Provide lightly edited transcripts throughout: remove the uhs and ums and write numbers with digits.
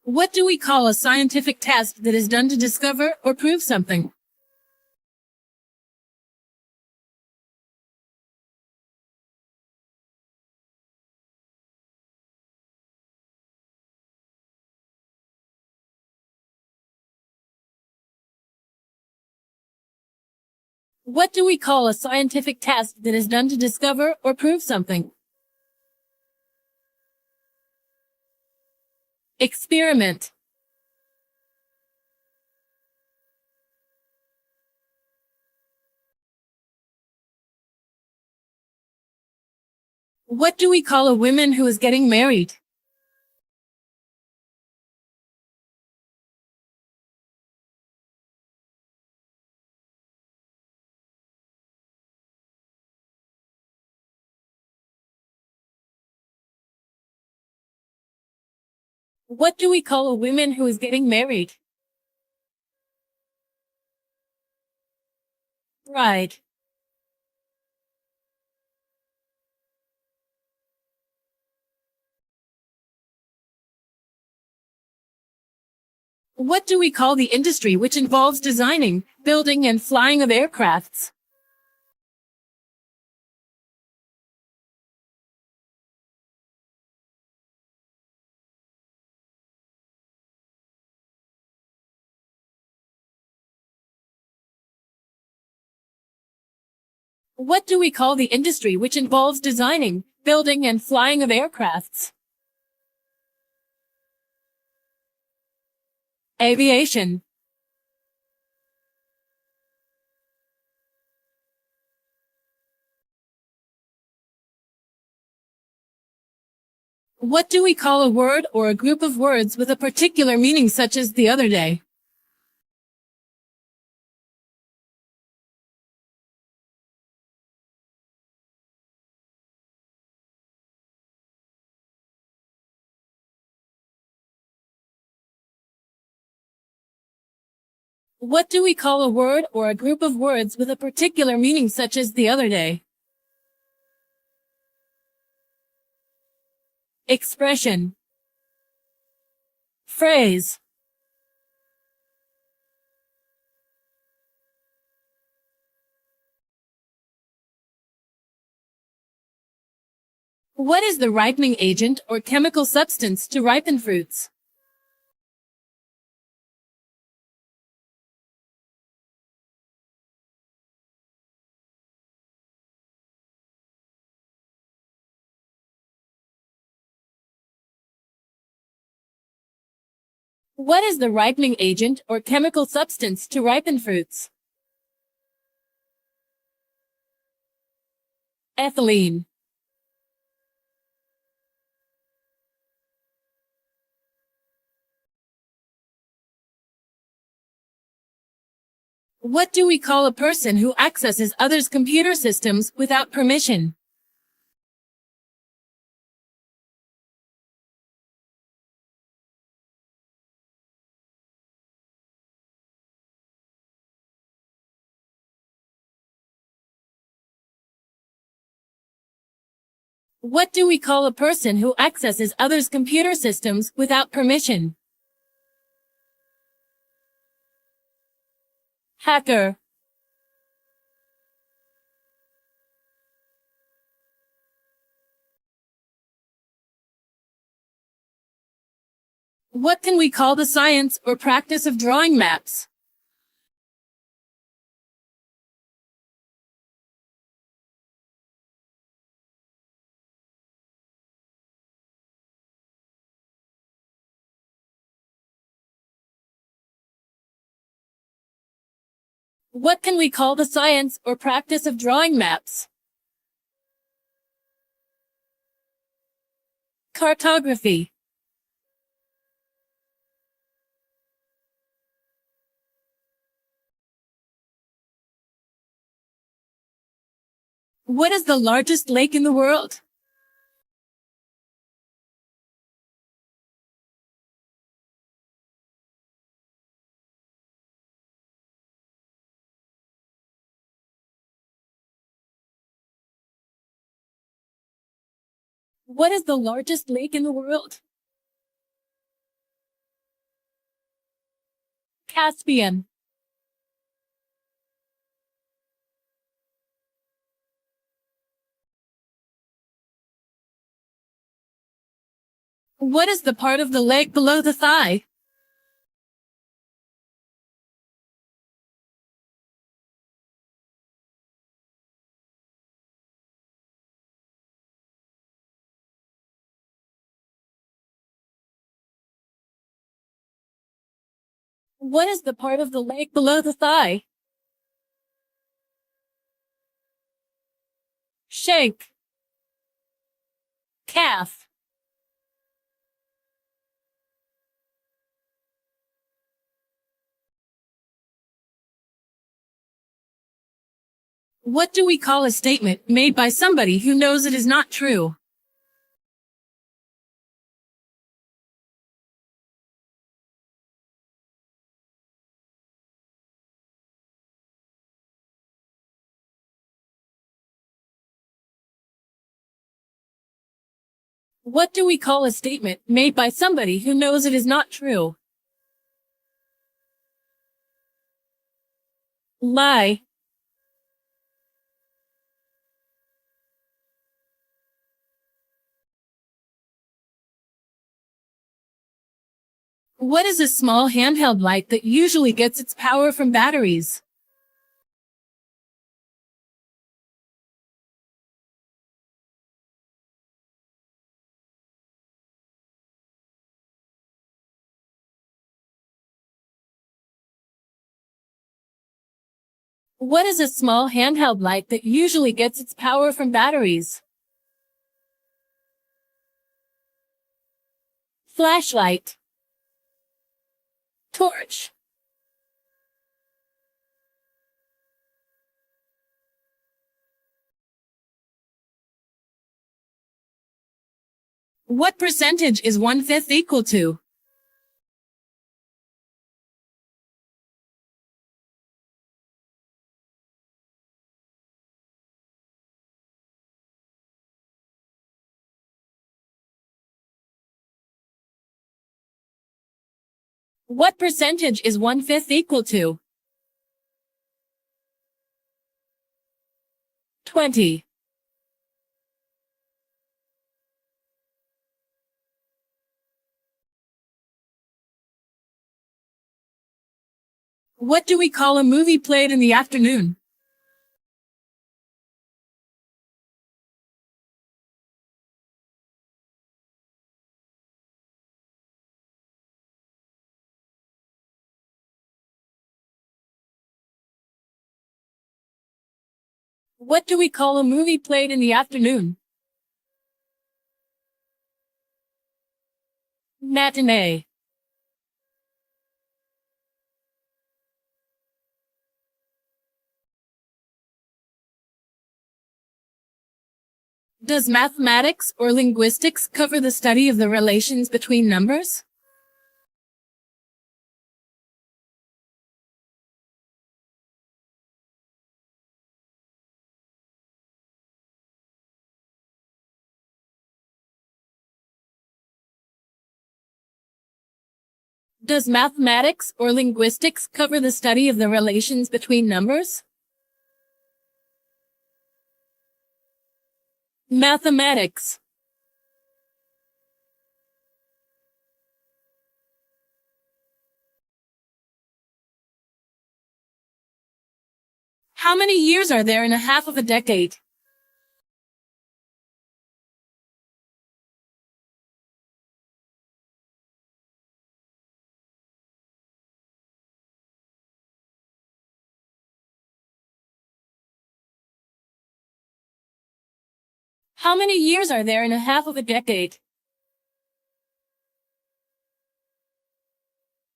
What do we call a scientific test that is done to discover or prove something? What do we call a scientific test that is done to discover or prove something? Experiment. What do we call a woman who is getting married? What do we call a woman who is getting married? Bride. What do we call the industry which involves designing, building, and flying of aircrafts? What do we call the industry which involves designing, building, and flying of aircrafts? Aviation. What do we call a word or a group of words with a particular meaning such as the other day? What do we call a word or a group of words with a particular meaning such as the other day? Expression. Phrase. What is the ripening agent or chemical substance to ripen fruits? What is the ripening agent or chemical substance to ripen fruits? Ethylene. What do we call a person who accesses others' computer systems without permission? What do we call a person who accesses others' computer systems without permission? Hacker. What can we call the science or practice of drawing maps? What can we call the science or practice of drawing maps? Cartography. What is the largest lake in the world? What is the largest lake in the world? Caspian. What is the part of the leg below the thigh? What is the part of the leg below the thigh? Shank. Calf. What do we call a statement made by somebody who knows it is not true? What do we call a statement made by somebody who knows it is not true? Lie. What is a small handheld light that usually gets its power from batteries? What is a small handheld light that usually gets its power from batteries? Flashlight. Torch. What percentage is 1/5 equal to? What percentage is 1/5 equal to? 20. What do we call a movie played in the afternoon? What do we call a movie played in the afternoon? Matinee. Does mathematics or linguistics cover the study of the relations between numbers? Does mathematics or linguistics cover the study of the relations between numbers? Mathematics. How many years are there in a half of a decade? How many years are there in a half of a decade?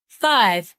5.